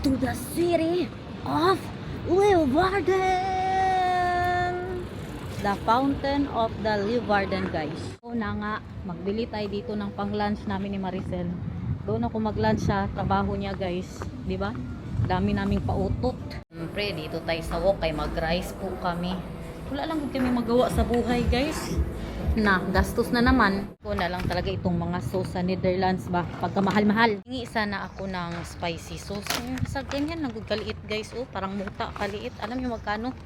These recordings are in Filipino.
to the city of Leeuwarden! The fountain of the Leeuwarden, guys. So na nga, magbili tayo dito ng pang-lunch namin ni Maricel. Doon ako mag-lunch sa trabaho niya, guys. Di ba? Dami naming pautot. Siyempre, dito tayo sa Wokay. Mag-rice po kami. Wala lang kami magawa sa buhay, guys. Na, gastos na naman. Ko na lang talaga itong mga sauce sa Netherlands ba. Pagka mahal-mahal. Hingi sana ako ng spicy sauce. Sa ganyan, nagkaliit, guys. Oh, parang muta, kaliit. Alam niyo magkano?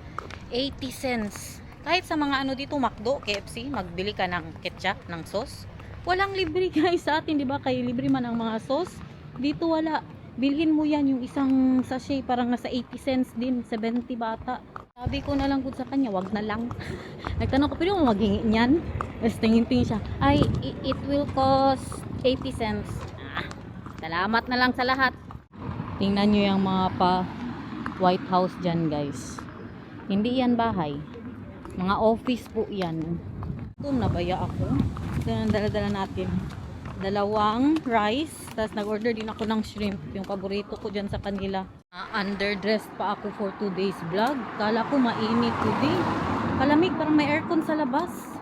80 cents. Kahit sa mga ano dito, McDo, KFC, magbili ka ng ketchup, ng sauce. Walang libre, guys, sa atin, di ba? Kaya libre man ang mga sauce. Dito wala. Bilhin mo yan, yung isang sachet, parang nasa 80 cents din, 70 bata. Sabi ko na lang po sa kanya, wag na lang. Nagtanong ko, pero maghingi niyan. Tapos tingin-tingin siya, ay, it will cost 80 cents. Salamat na lang sa lahat. Tingnan nyo yung mga pa White House dyan, guys. Hindi yan bahay. Mga office po yan. Ito, nabaya ako. Ito ang dala-dala natin. 2 rice. Tapos nag-order din ako ng shrimp. Yung paborito ko dyan sa kanila. Underdressed pa ako for 2 days vlog. Kala ko mainit today. Kalamig, parang may aircon sa labas.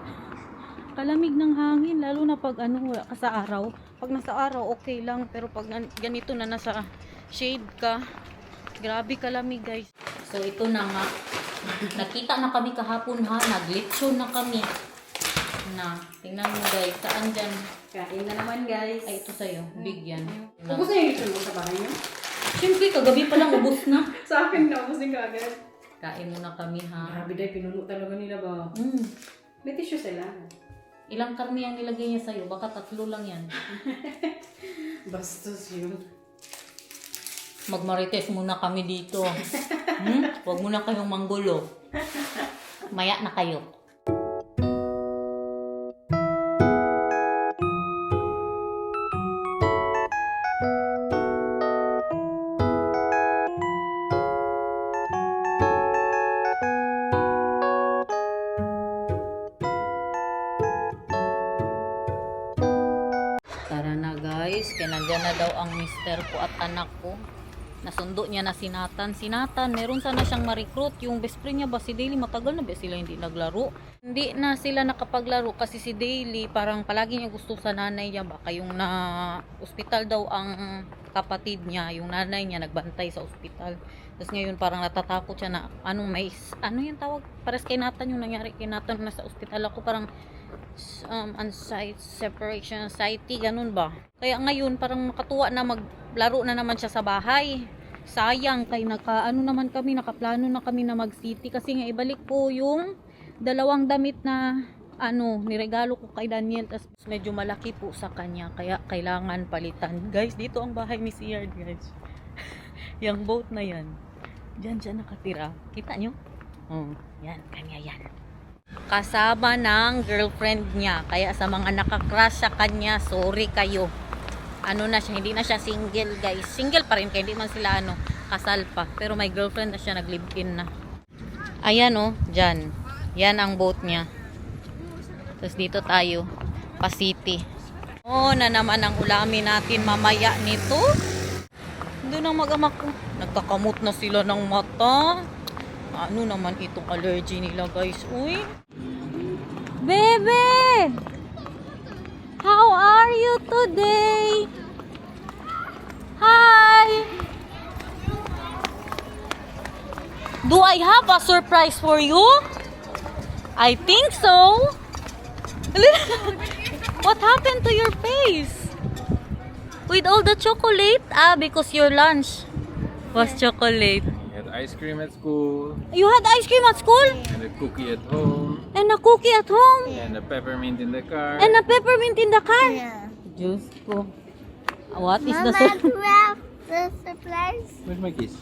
Kalamig ng hangin. Lalo na pag ano, wala ka sa araw. Pag nasa araw, okay lang. Pero pag ganito na nasa shade ka, grabe kalamig, guys. So ito na nga. Nakita na kami kahapon, ha. Naglitsyon na kami. Na, tingnan mo, guys. Saan dyan? Kain na naman, guys. Ay, ito sa'yo. Big yan. Ubus na yung ito mo sa bahay niyo? Siyempre, kagabi pa lang ubos na. Sa akin na, ubus din kagad. Kain muna kami, ha. Grabe dahil, pinuno talaga nila ba? May tissue sila. Ilang karne ang nilagay niya sa'yo? Baka 3 lang yan. Bastos yun. Magmarites muna kami dito. Huwag muna kayong manggulo. Maya na kayo. Tara na, guys. Kaya nandyan na daw ang mister ko at anak ko. Nasundo niya na si Nathan. Si Nathan, meron sana siyang ma-recruit. Yung best friend niya ba, si Daily, matagal na ba sila hindi naglaro? Hindi na sila nakapaglaro kasi si Daily parang palagi niya gusto sa nanay niya. Baka yung na ospital daw ang kapatid niya. Yung nanay niya nagbantay sa ospital. Tapos ngayon parang natatakot siya na ano yung tawag? Pares kay Nathan yung nangyari kay Nathan na sa ospital. Ako parang separation anxiety, ganun ba? Kaya ngayon parang makatuwa na maglaro na naman siya sa bahay. Sayang kay nakaplano na kami na mag-city kasi nga ibalik ko yung 2 damit na niregalo ko kay Daniel, tapos medyo malaki po sa kanya kaya kailangan palitan. Guys, dito ang bahay ni Siyard, guys. Yung boat na yan. Diyan nakatira. Kita nyo? Yan, kanya yan. Kasama ng girlfriend niya. Kaya sa mga nakakrush sa kanya, sorry kayo. Ano na siya, hindi na siya single, guys. Single pa rin, kaya hindi man sila kasal pa. Pero may girlfriend na siya, nag-live-in na. Ayan dyan. Yan ang boat niya. Tapos dito tayo, pa city. Na naman ang ulamin natin mamaya nito. Doon ang mag-amak ko. Nagkakamot na sila ng mata. Ano naman itong allergy nila, guys? Uy! Bebe! How are you today? Hi! Do I have a surprise for you? I think so. What happened to your face? With all the chocolate? Because your lunch was chocolate. Ice cream at school, You had ice cream at school? and a cookie at home, And a cookie at home? and a peppermint in the car. And a peppermint in the car? Diyos ko. What is the surprise. Where's my kiss?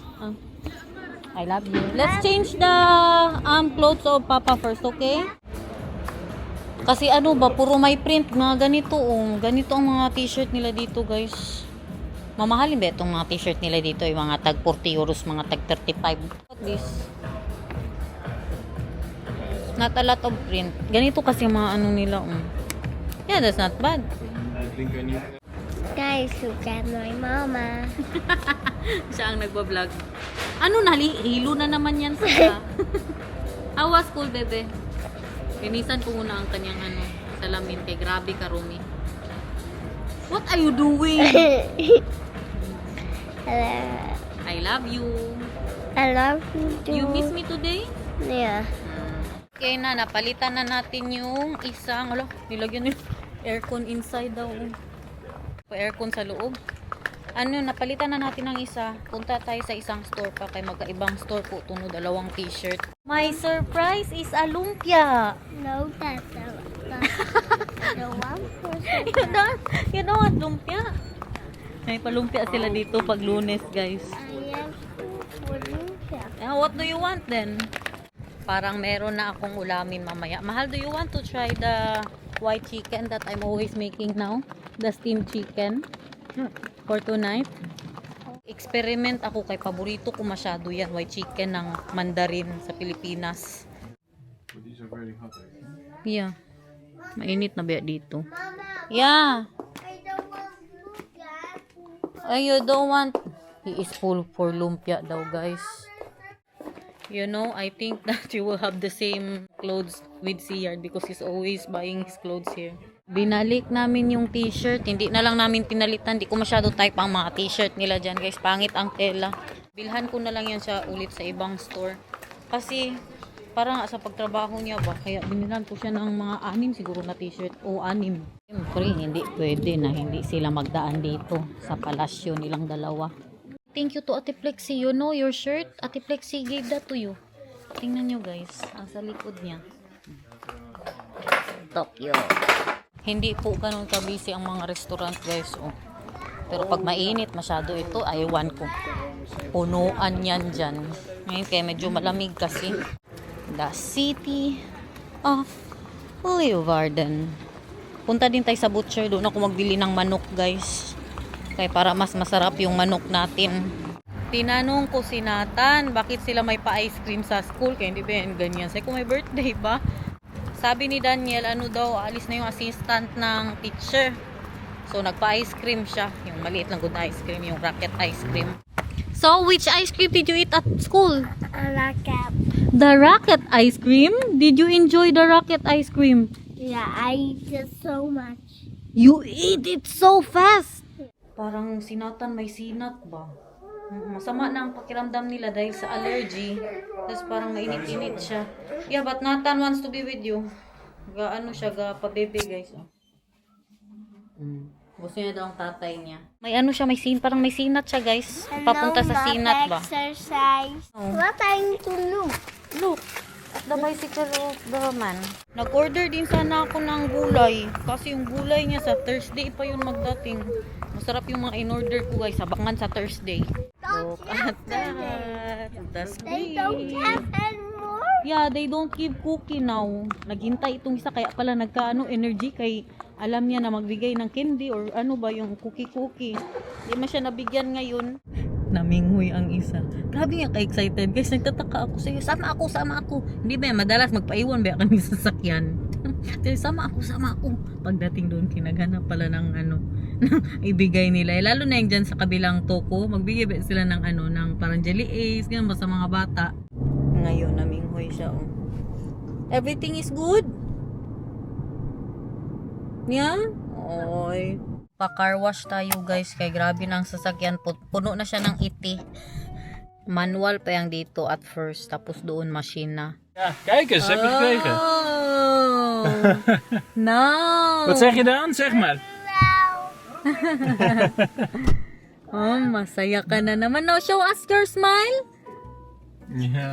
I love you. Let's change the clothes of Papa first, okay? Kasi puro may print, mga ganito ganito ang mga t-shirt nila dito, guys. Mamahalin ba itong mga t-shirt nila dito, yung mga tag 40 euros, mga tag 35. What this? Not a lot of print. Ganito kasi mga nila. Yeah, that's not bad. I think I need. Guys, look at my mama. Siya ang nagbablog. Ano hilo na naman yan sa How was school, bebe? Linisan ko muna ang kanyang salamin kay grabe ka, Rumi. What are you doing? Hello. I love you. I love you too. You miss me today? Yeah. Okay na, napalitan na natin yung isang, nilagyan nila aircon inside daw. Aircon sa loob. Napalitan na natin ng isa. Punta tayo sa isang store pa kay magkaibang store po ito, dalawang t-shirt. My surprise is a lumpia. No, that's the one for You don't want lumpia? May palumpia sila dito pag Lunes, guys. I have for lumpia. What do you want then? Parang meron na akong ulamin mamaya. Mahal, do you want to try the white chicken that I'm always making now? The steamed chicken for tonight. Experiment ako kay paborito ko masyado yan, white chicken ng Mandarin sa Pilipinas. But these are very hot. Yeah. Mainit na ba dito? Yeah. I don't want lumpia. Ay, you don't want. He is full for lumpia daw, guys. You know, I think that you will have the same clothes with Siyard because he's always buying his clothes here. Binalik namin yung t-shirt. Hindi na lang namin pinalitan. Hindi ko masyado type ang mga t-shirt nila dyan, guys. Pangit ang tela. Bilhan ko na lang yan siya ulit sa ibang store. Kasi, parang sa pagtrabaho niya ba, kaya binilan ko siya ng mga 6 siguro na t-shirt. O 6. Siyempre, hindi pwede na hindi sila magdaan dito sa palasyo nilang dalawa. Thank you to Ate Plexi. You know your shirt? Ate Plexi gave that to you. Tingnan nyo, guys. Ang sa likod niya. Tokyo. Hindi po ganun ka-busy ang mga restaurant, guys. Oh. Pero pag mainit masyado ito, aywan ko. Punuan yan dyan. Ngayon kaya medyo malamig kasi. The city of Leeuwarden. Punta din tayo sa butcher. Doon ako magbili ng manok, guys. Kaya para mas masarap yung manok natin. Tinanong ko si Nathan, bakit sila may pa-ice cream sa school? Kaya hindi ba yan ganyan? Say ko may birthday ba? Sabi ni Daniel, alis na yung assistant ng teacher. So, nagpa-ice cream siya. Yung maliit lang good ice cream, yung rocket ice cream. So, which ice cream did you eat at school? I like it. The rocket ice cream? Did you enjoy the rocket ice cream? Yeah, I eat it so much. You eat it so fast! Parang sinatan may sinat ba? Masama na ang pakiramdam nila dahil sa allergy. Tapos parang mainit-init siya. Yeah, but Nathan wants to be with you. Siya, pa-baby, guys. Gusto niya daw ang tatay niya. May siya, parang may sinat siya, guys. Papunta sa sinat ba? Exercise. Oh. What I need to look? Look, at the bicycle of the man. Nag-order din sana ako ng gulay. Kasi yung gulay niya sa Thursday pa yun magdating. Masarap yung mga in-order ko, guys. Sabangan sa Thursday. Look at that. That's They great. don't have anymore. Yeah, they don't give cookie now. Naghintay itong isa. Kaya pala energy kay alam niya na magbigay ng candy or yung cookie. Hindi man siya nabigyan ngayon. Naminghoy ang isa. Grabe nga ka-excited. Guys, nagtataka ako sa'yo. Sama ako. Hindi ba madalas magpaiwan ba kami sa sasakyan? Sama ako. Pagdating doon, kinaghanap pala ng ibigay nila. Lalo na yung dyan sa kabilang toko, magbigay ba sila ng ng parang jelly ace, ganyan ba sa mga bata. Ngayon, naminghoy siya. Oh. Everything is good? Yeah? Oy. Pa-car wash tayo, guys. Kaya grabe ng sasakyan. Puno na siya ng iti. Manual pa yung dito at first. Tapos doon machine na. Ja, kijk eens, heb je gekregen. Oh! No! Wat zeg je dan? Zeg maar. Oh, masaya ka na naman. Now, show us your smile. Ja.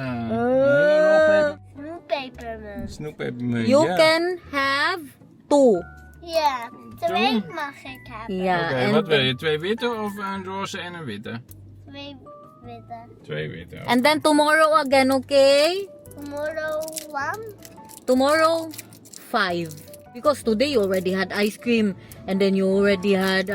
Snoeppepermunt. Snoeppepermunt. You ja. can have 2. Ja, 2 mag ik hebben. Yeah. Oké, wat wil je? 2 witte of een roze en een witte? 2 witte. 2 witte. And then tomorrow again, okay? Tomorrow 1. Tomorrow 5. Because today you already had ice cream and then you already had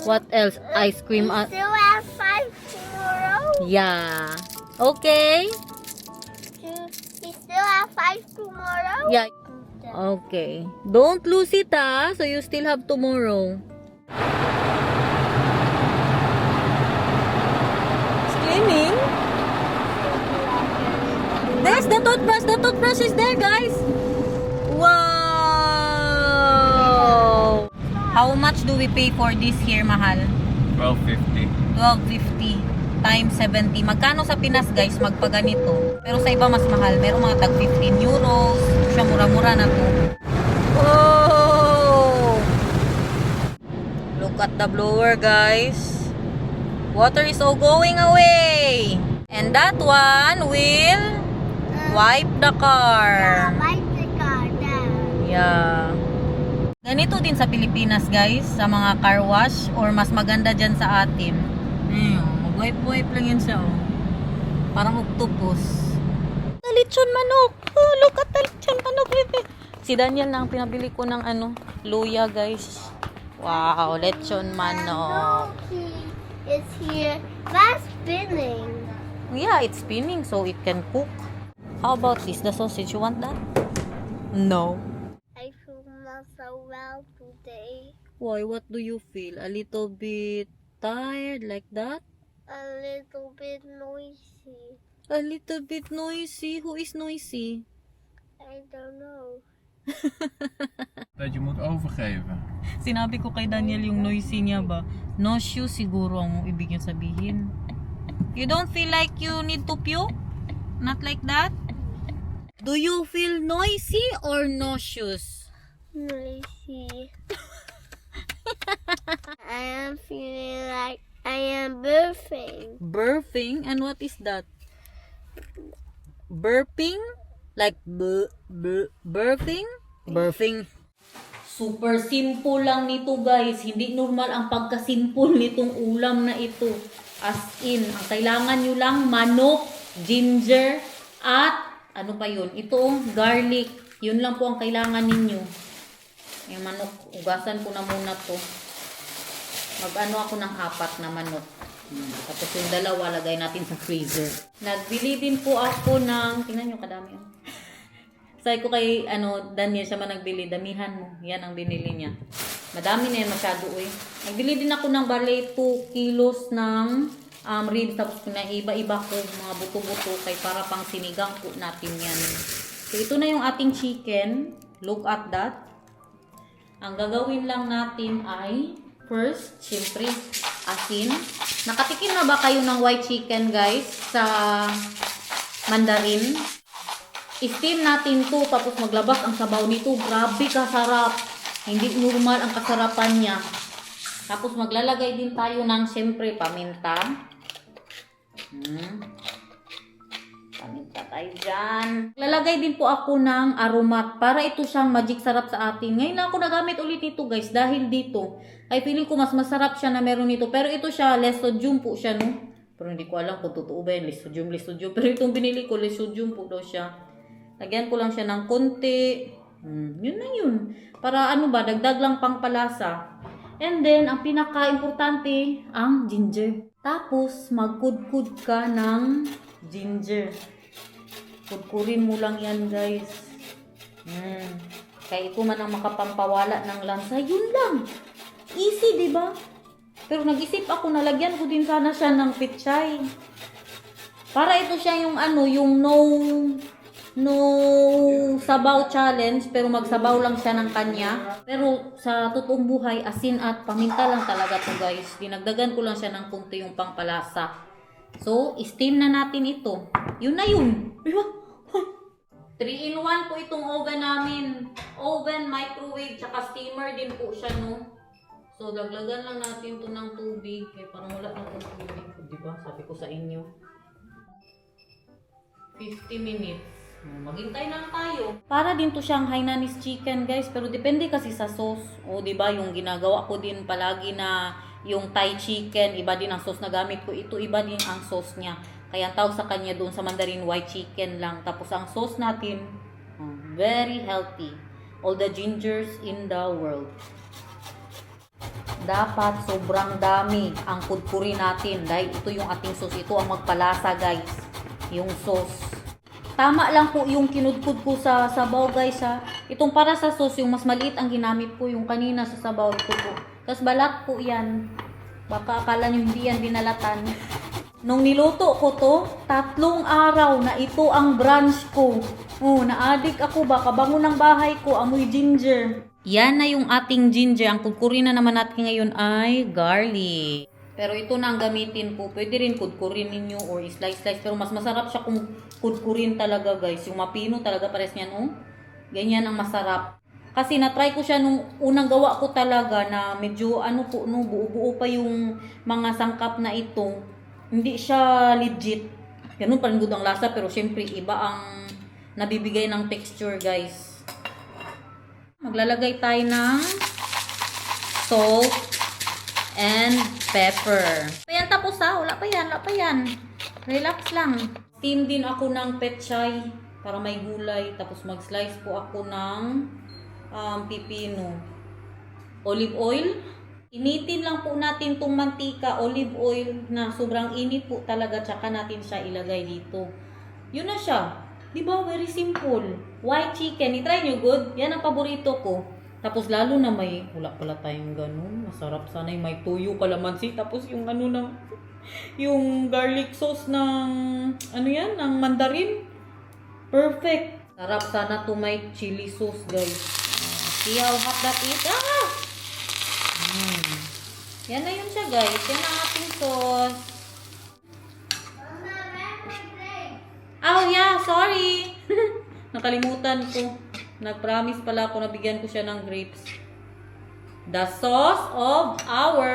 what else? Ice cream. We still have 5 tomorrow. Yeah. Okay? We still have 5 tomorrow. Yeah. Okay. Don't lose it, so you still have tomorrow. gosh, it's there, guys. Wow. How much do we pay for this here, mahal? 12.50. 12.50 times 70. Magkano sa Pinas, guys, magpaganito? Pero sa iba mas mahal. Meron mga tag 15 euros. Siya mura-mura na to. Oh! Look at the blower, guys. Water is all going away. And that one will wipe the car. Wipe the car down. Yeah. Ganito din sa Pilipinas, guys, sa mga car wash or mas maganda dyan sa atin. Mag-wipe-wipe lang yun siya, oh. Parang octopus. Lechon manok. Oh, look at the lechon manok. Si Daniel na ang pinabili ko ng luya, guys. Wow, lechon manok. It's here. That's spinning. Yeah, it's spinning so it can cook. How about this? The sausage, you want that? No. I feel not so well today. Why? What do you feel? A little bit tired like that? A little bit noisy. A little bit noisy. Who is noisy? I don't know. Dat je moet overgeven. Sinabi ko kay Daniel yung noisy niya ba? No shoe siguro ang ibig niya sabihin. You don't feel like you need to puke? Not like that? Do you feel noisy or no shoes? Noisy. I am feeling like I am burping. Burping? And what is that? Burping? Like burping? Burping. Super simple lang nito, guys. Hindi normal ang pagka-simple nitong ulam na ito. As in, ang kailangan nyo lang manok, ginger, at ano pa yun? Itong garlic. Yun lang po ang kailangan ninyo. Yung manok, ugasan ko na muna to. Mag-ano ako ng 4 na manok. Tapos yung 2, lagay natin sa freezer. Nagbili din po ako ng, tingnan nyo kadami yun. Sabi ko kay Daniel, siya man nagbili, damihan mo. Yan ang binili niya. Madami na yan masyado eh. Nagbili din ako ng bale 2 kilos ng ribs. Tapos pinaiba-iba ko mga buto-buto kay para pang sinigang po natin yan. So ito na yung ating chicken. Look at that. Ang gagawin lang natin ay first, syempre, asin. Nakatikim na ba kayo ng white chicken, guys, sa Mandarin? I-steam natin to, tapos maglabas ang sabaw nito. Grabe kasarap. Hindi normal ang kasarapan niya. Tapos maglalagay din tayo ng, syempre, paminta. Paminta tayo dyan. Lalagay din po ako ng aromat para ito siyang magic sarap sa atin. Ngayon lang ako nagamit ulit ito, guys, dahil dito. Ay feeling ko mas masarap siya na meron ito. Pero ito siya, less sodium po siya, no? Pero hindi ko alam kung totoo ba yan, less sodium. Pero itong binili ko, less sodium po daw siya. Lagyan ko lang siya ng konti. Yun na yun. Para dagdag lang pang palasa. And then, ang pinaka-importante, ang ginger. Tapos, magkudkud ka ng ginger. Kudkurin mo lang yan, guys. Kaya ito man ang makapampawala ng lansa. Yun lang. Easy, diba? Pero nag-isip ako, nalagyan ko din sana siya ng pechay. Para ito siya yung yung no sabaw challenge, pero magsabaw lang siya ng kanya. Pero sa totoong buhay, asin at paminta lang talaga to, guys. Dinagdagan ko lang siya ng kunti yung pangpalasa. So, steam na natin ito. Yun na yun. 3-in-1 po itong oven namin. Oven, microwave, tsaka steamer din po siya, no? So, daglagan lang natin to ng tubig. Kaya parang wala na itong tubig. Diba? Sabi ko sa inyo. 50 minutes. Maghintay lang tayo. Para din to siyang Hainanese chicken, guys, pero depende kasi sa sauce. O, 'di ba, yung ginagawa ko din palagi na yung Thai chicken, iba din ang sauce na gamit ko. Ito iba din ang sauce niya. Kaya ang tawag sa kanya doon sa Mandarin white chicken lang. Tapos ang sauce natin, very healthy. All the gingers in the world. Dapat sobrang dami ang kudkuri natin dahil ito yung ating sauce. Ito ang magpalasa, guys. Yung sauce. Tama lang po yung kinudkud ko sa sabaw, guys, ha. Itong para sa sauce, yung mas maliit ang ginamit ko, yung kanina sa sabaw, ito po. Tapos balat po yan. Baka akala nyo hindi yan binalatan. Nung niluto ko to, 3 araw na ito ang brunch ko. Oh, na-addict ako. Baka bango ng bahay ko. Amoy ginger. Yan na yung ating ginger. Ang kudkurin na naman natin ngayon ay garlic. Pero ito na ang gamitin ko. Pwede rin kudkurin ninyo or slice-slice. Pero mas masarap siya kung kudkurin talaga, guys. Yung mapino talaga pares niyan, oh. Ganyan ang masarap. Kasi na-try ko siya nung unang gawa ko talaga na medyo ano po, no, buo-buo pa yung mga sangkap na ito. Hindi siya legit. Ganun pa rin good ang lasa, pero syempre iba ang nabibigay ng texture, guys. Maglalagay tayo ng salt and pepper. Ayan, tapos ha. Wala pa yan, wala pa yan. Relax lang. Steam din ako ng pechay para may gulay. Tapos mag-slice po ako ng pipino. Olive oil. Initin lang po natin itong mantika, olive oil na sobrang init po talaga. Tsaka natin siya ilagay dito. Yun na siya. Diba? Very simple. White chicken. I-try nyo, good? Yan ang paborito ko. Tapos lalo na may, wala pala tayong ganun. Masarap sana yung may tuyo, kalamansi. Tapos yung ano ng, yung garlic sauce ng, ano yan, ng mandarin. Perfect. Sarap sana to may chili sauce, guys. See how hot that is? Ah! Yan na yun siya, guys. Yan ang ating sauce. Oh, yeah. Sorry. Nakalimutan ko. Nag-promise pala ako na bigyan ko siya ng grapes. The sauce of our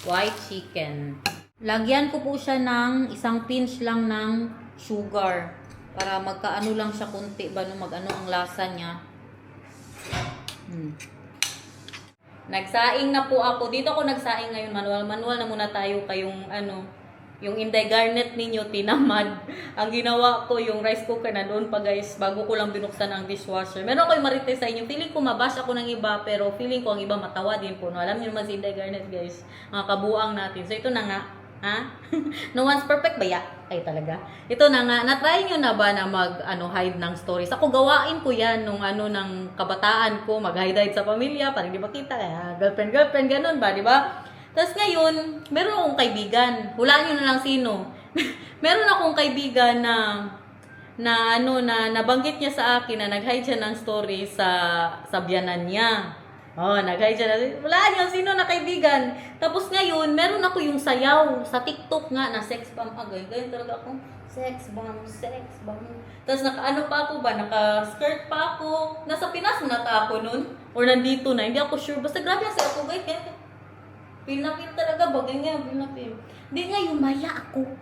white chicken. Lagyan ko po siya ng isang pinch lang ng sugar. Para magkaano lang siya kunti ba no mag-ano ang lasa niya. Nagsaing na po ako. Dito ako nagsaing ngayon. Manual na muna tayo kayong ano. Yung Inday Garnet ninyo, tinamad. Ang ginawa ko, yung rice cooker na doon pa guys, bago ko lang binuksan ang dishwasher. Meron ko yung marites sa inyo. Feeling ko mabash ako ng iba, pero feeling ko ang iba matawa din po. No? Alam niyo naman si Inday Garnet guys. Mga kabuang natin. So ito na nga. Ha? No one's perfect ba ya? Ay talaga. Ito na nga, na-try nyo na ba na hide ng stories? Ako gawain ko yan nung ng kabataan ko, mag-hide sa pamilya, para hindi makita. Girlfriend, ganun ba, di ba? Tapos ngayon, meron akong kaibigan. Hulaan nyo na lang sino. Meron akong kaibigan na nabanggit niya sa akin na nag-hide siya ng story sa biyanan niya. Oh, nag-hide siya na. Hulaan nyo sino na kaibigan. Tapos ngayon, meron ako yung sayaw sa TikTok nga na sex bomb. Ganyan talaga ako. Sex bomb. Tapos naka-ano pa ako ba? Naka-skirt pa ako. Nasa Pinas mo nata ako nun. Or nandito na. Hindi ako sure. Basta grabe ang sayaw ko guys. Pinapil talaga ba? Ganyan, pinapil. Hindi ngayon,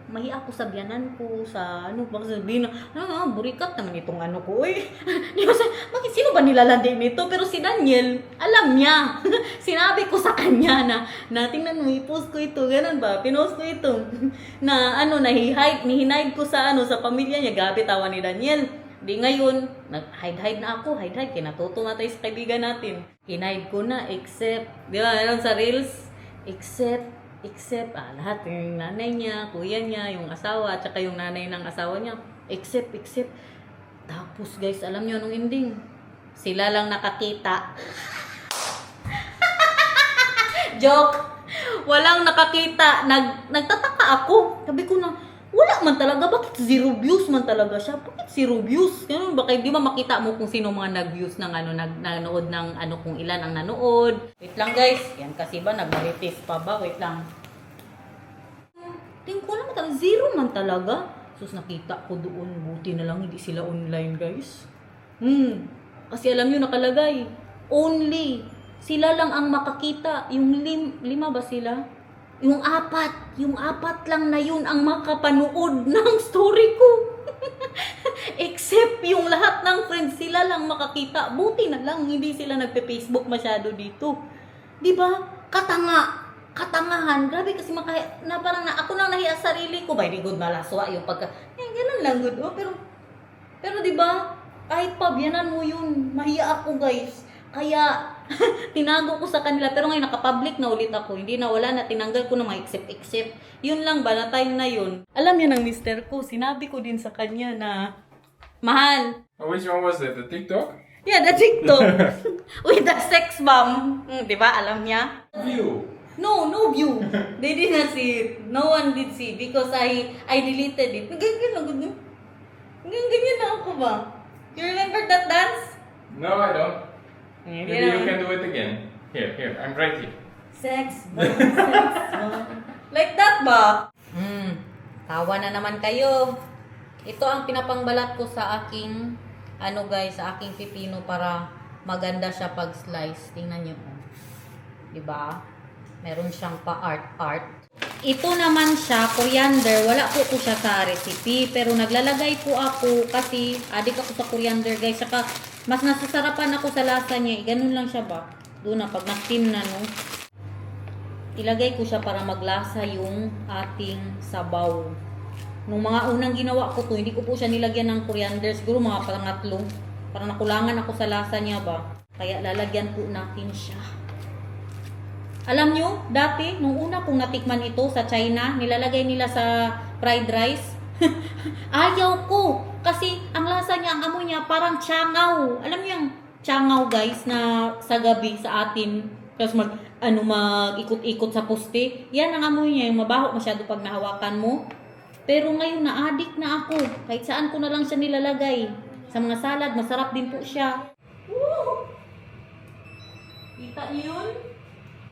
mahiya ako sa biyanan ko, sa baka sabihin na, burikat naman itong ko, Di ba, bakit sino ba nilalandi nito? Pero si Daniel, alam niya. Sinabi ko sa kanya na tingnan mo, i-post ko ito, ganun ba? Pinost ko ito. Hinide ko sa pamilya niya, gabi tawa ni Daniel. Di ngayon, nag-hide na ako, kinatuto na tayo sa kaibigan natin. Hinide ko na, except, di ba, sa Reels, except lahat yung nanay niya, kuya niya, yung asawa, at saka yung nanay ng asawa niya, except tapos guys, alam niyo anong ending? Sila lang nakakita. Joke! Walang nakakita. Nagtataka ako. Sabi ko na, wala man talaga, bakit 0 views man talaga siya? Bakit 0 views? Ganun, baka di ba makita mo kung sino mga nag-views ng nanood ng kung ilan ang nanood. Wait lang guys, yan kasi ba, nag-marites pa ba? Wait lang. Tingin ko naman talaga, 0 man talaga. Sus, nakita ko doon, buti na lang hindi sila online guys. Kasi alam nyo nakalagay, only, sila lang ang makakita. Yung 5 ba sila? Yung 4 lang na yun ang makapanood ng story ko. Except yung lahat ng friends, sila lang makakita. Buti na lang, hindi sila nagpe-Facebook masyado dito. Diba? Katangahan. Grabe kasi parang ako nang nahiya sa sarili ko. Very good malaswa yung ganun lang good. Oh, pero diba? Kahit pabiyanan mo yun, mahiya ako guys. Kaya, tinago ko sa kanila. Pero ngayon, nakapublic na ulit ako. Hindi na, wala na. Tinanggal ko na mga except. Yun lang ba, na time na yun. Alam niya ng mister ko, sinabi ko din sa kanya na, mahal. Oh, which one was it? The TikTok? Yeah, the TikTok. With the sex bomb. Di ba? Alam niya. View. No view. They did not see it. No one did see because I deleted it. Ganyan na ako ba? You remember that dance? No, I don't. Maybe Yeah. you can do it again. Here, I'm right here. Sex bomb. Like that ba? Tawa na naman kayo. Ito ang pinapangbalat ko sa aking, sa aking pipino para maganda siya pag slice. Tingnan nyo. Diba? Meron siyang pa-art. Ito naman siya, coriander. Wala po siya sa recipe. Pero naglalagay po ako kasi adik ako sa coriander guys. Saka mas nasasarapan ako sa lasa niya. Ganun lang siya ba? Doon na, pag na-steam na no. Ilagay ko siya para maglasa yung ating sabaw. Nung mga unang ginawa ko to, hindi ko po siya nilagyan ng coriander. Siguro mga pangatlo. Para nakulangan ako sa lasa niya ba. Kaya lalagyan po natin siya. Alam nyo, dati, nung una kong natikman ito sa China, nilalagay nila sa fried rice. Ayaw ko. Kasi ang lasa niya, ang amoy niya, parang tiangaw. Alam niyo yung tiangaw guys, na sa gabi sa atin. Tapos mag-ikot-ikot sa poste. Yan ang amoy niya, yung mabaho masyado pag nahawakan mo. Pero ngayon na-addict na ako. Kahit saan ko na lang siya nilalagay. Sa mga salad, masarap din po siya. Woo! Kita niyo yun?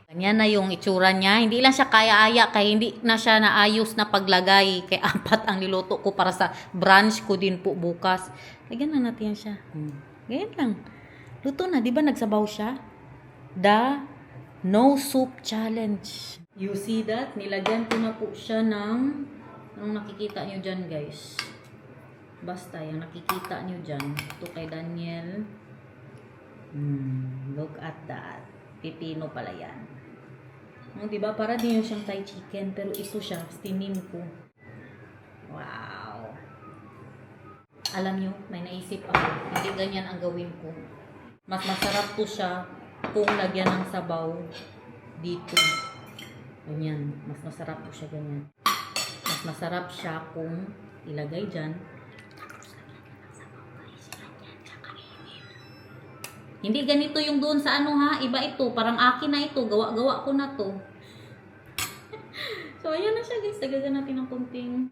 Ganyan na yung itsura niya. Hindi lang siya kaya-aya kaya hindi na siya naayos na paglagay. Kaya 4 ang niluto ko para sa brunch ko din po bukas. Lagyan na natin siya. Ganyan lang. Luto na. Di ba nagsabaw siya? The No Soup Challenge. You see that? Nilagyan ko na po siya ng anong nakikita nyo dyan guys. Basta yung nakikita nyo dyan. Ito kay Daniel. Look at that. Pipino pala yan. Diba? Para din yung siyang Thai chicken. Pero ito siya. Steamin ko. Wow. Alam nyo, may naisip ako. Hindi ganyan ang gawin ko. Mas masarap to siya kung lagyan ng sabaw dito. Ganyan. Mas masarap po siya ganyan. Mas masarap siya kung ilagay dyan. Hindi ganito yung doon sa ano ha. Iba ito. Parang akin na ito. Gawa-gawa ko na to. So, ayan na siya guys. Dagdagan natin ng konting.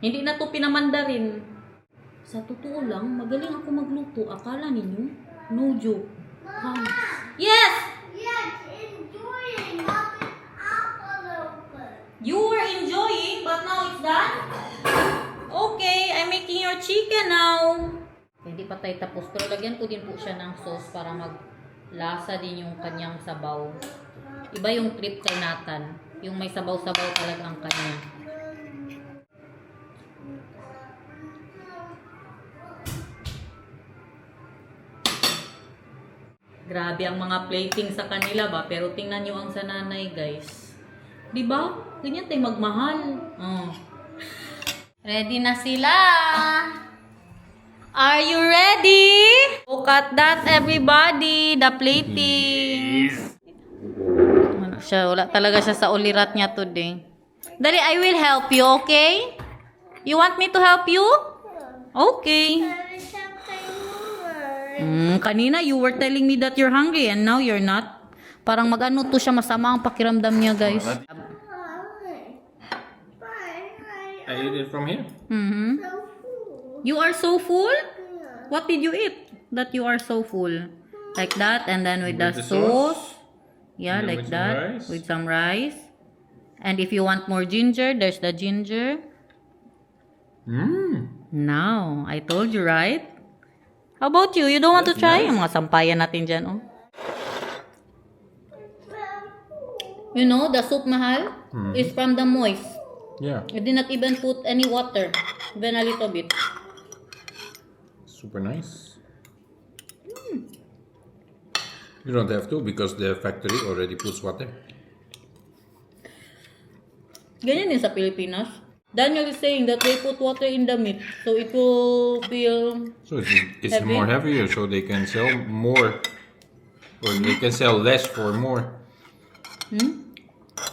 Hindi na to pinamanda rin. Sa totoo lang, magaling ako magluto. Akala ninyo? No joke. Yes! Yes, enjoying, not an apple open. You were enjoying, but now it's done? Okay, I'm making your chicken now. Hindi pa tayo tapos. Pero lagyan ko din po siya ng sauce para maglasa din yung kanyang sabaw. Iba yung trip kay Nathan. Yung may sabaw-sabaw talaga ang kanya. Grabe ang mga plating sa kanila ba? Pero tingnan nyo ang sa nanay guys. Diba? Ganyan tayo magmahal. Ready na sila! Are you ready? Look at that everybody! The plating! Ano siya? Wala talaga siya sa ulirat niya today. Dali, I will help you, okay? You want me to help you? Okay. There's something more. Kanina you were telling me that you're hungry and now you're not. Parang mag-ano to siya, masama ang pakiramdam niya guys. I ate it from here. So full. You are so full? What did you eat that you are so full? Like that and then with the With the sauce. sauce. Yeah, And then like with some that. rice. With some rice. And if you want more ginger, there's the ginger. Now, I told you, right? How about you? You don't want to That's try? nice. Ang mga sampayan natin dyan, oh. You know, the soup mahal is from the moist. Yeah. You did not even put any water. Even a little bit. Super nice. You don't have to because the factory already puts water. Ganyan din sa Pilipinas. Daniel is saying that they put water in the meat. So it will feel... So it's Heavy? more heavier, so they can sell more, or they can sell less for more.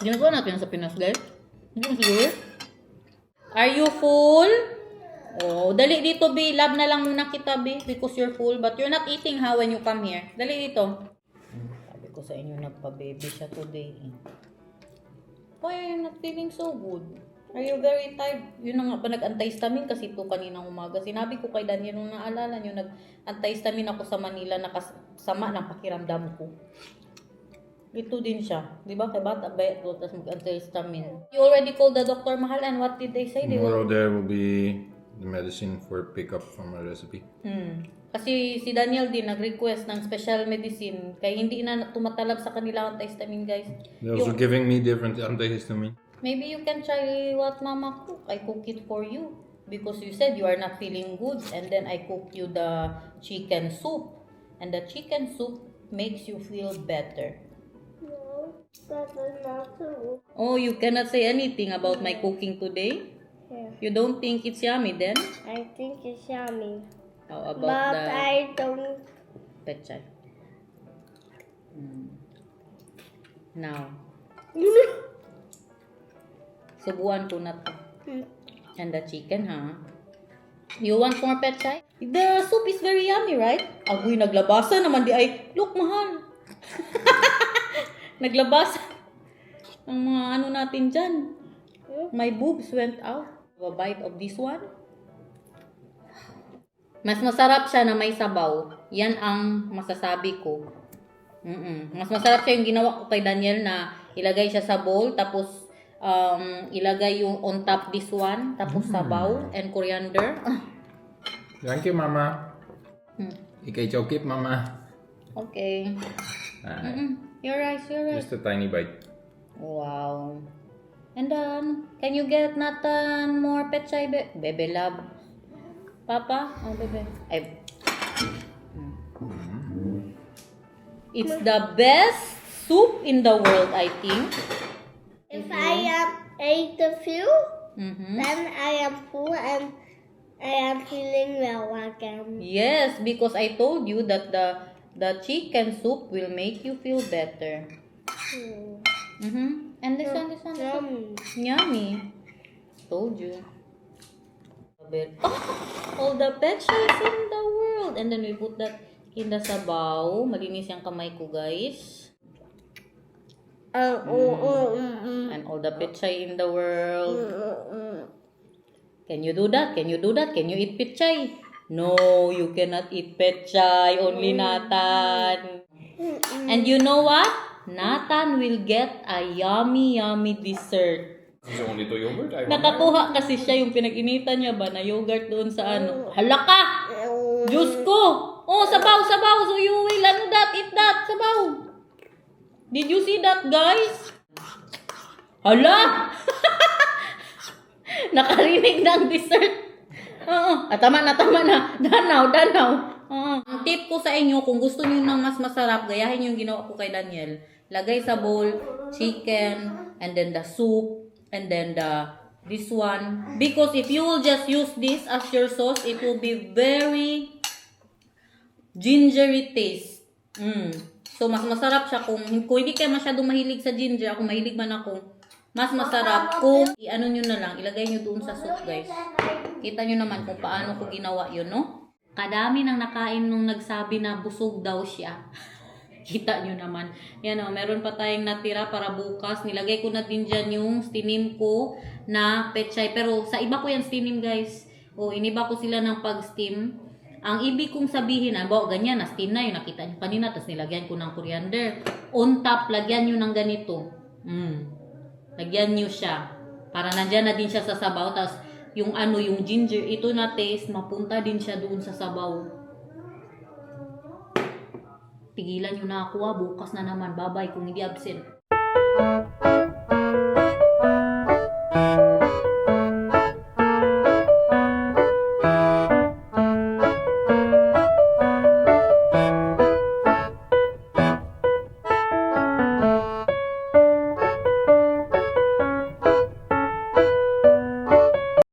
Ginagawa natin yan sa Pinas, guys. Hindi mo siguro. Are you full? Oh, dali dito, B. Lab na lang muna kita, B. Because you're full. But you're not eating ha when you come here. Dali dito. Sabi ko sa inyo, nagpa-baby siya today. Why are you not feeling so good? Are you very tired? Yun na nga ba, nag-antihistamine kasi ito kaninang umaga. Sinabi ko kay Daniel, nung naalala nyo, nag-antihistamine ako sa Manila, nakasama ng pakiramdam ko. Ito din siya. Di ba? Kay bata ba ito, tapos mag-antihistamine. You already called the doctor, Mahal, and what did they say? Tomorrow there will be the medicine for pickup from a recipe. Kasi si Daniel din nag-request ng special medicine kaya hindi na tumatalab sa kanila ang antihistamine, guys. They're also giving me different antihistamine. Maybe you can try what Mama cook. I cook it for you because you said you are not feeling good, and then I cook you the chicken soup, and the chicken soup makes you feel better. No, that is not true. Oh, you cannot say anything about my cooking today? Yeah. You don't think it's yummy then? I think it's yummy. How about But the I don't. pechay? Now, subuan ko na to. And the chicken, ha? You want more pechay? The soup is very yummy, right? Agoy, naglabasa naman di ay. Look, Mahal. Naglabasa. Ang mga ano natin dyan. My boobs went out. A bite of this one. Mas masarap siya na may sabaw. Yan ang masasabi ko. Mas masarap siya yung ginawa ko kay Daniel na ilagay siya sa bowl, tapos ilagay yung on top this one, tapos sabaw and coriander. Thank you, Mama. Ikay chokip, Mama. Okay. Your rice, your rice. Just a tiny bite. Wow. And then, can you get Nathan more pechay, bebe love? Papa? Oh, bebe. Ay. It's the best soup in the world, I think. If I ate a few, then I am full and I am feeling well again. Yes, because I told you that the chicken soup will make you feel better. And this one. Yummy. Told you. All the pechay in the world. And then we put that in the sabaw. Malinis yung kamay ko, guys. And all the pechay in the world. Can you do that? Can you do that? Can you eat pechay? No, you cannot eat pechay. Only Nathan. And you know what? Nathan will get a yummy, yummy dessert. Is it only to yogurt? Nakakuha kasi siya yung pinag-initan niya ba na yogurt doon sa ano. Halaka! Diyos ko! Oh, sabaw! So you will eat that, sabaw. Did you see that, guys? Hala! Nakarinig ng dessert. Tama na. Danaw. Ang tip ko sa inyo, kung gusto niyo ng mas masarap, gayahin yung ginawa ko kay Daniel. Lagay sa bowl, chicken, and then the soup, and then this one. Because if you will just use this as your sauce, it will be very gingery taste. So, mas masarap siya kung hindi kayo masyadong mahilig sa ginger. Ako mahilig man ako. Mas masarap kung i-ano nyo na lang, ilagay nyo doon sa soup, guys. Kita nyo naman kung paano ko ginawa yun, no? Kadami nang nakain nung nagsabi na busog daw siya. Kita nyo naman. Yan o, meron pa tayong natira para bukas. Nilagay ko na din dyan yung stinim ko na pechay. Pero sa iba ko yan stinim, guys. O, iniba ko sila ng pag-steam. Ang ibig kong sabihin, ganyan, na-steam na yun. Nakita nyo kanina, tapos nilagyan ko ng coriander. On top, lagyan nyo ng ganito. Lagyan nyo siya. Para nandyan na din siya sa sabaw. Tapos, yung ginger, ito na taste, mapunta din siya doon sa sabaw. Tigilan nyo na ako, bukas na naman. Bye-bye kung hindi absent.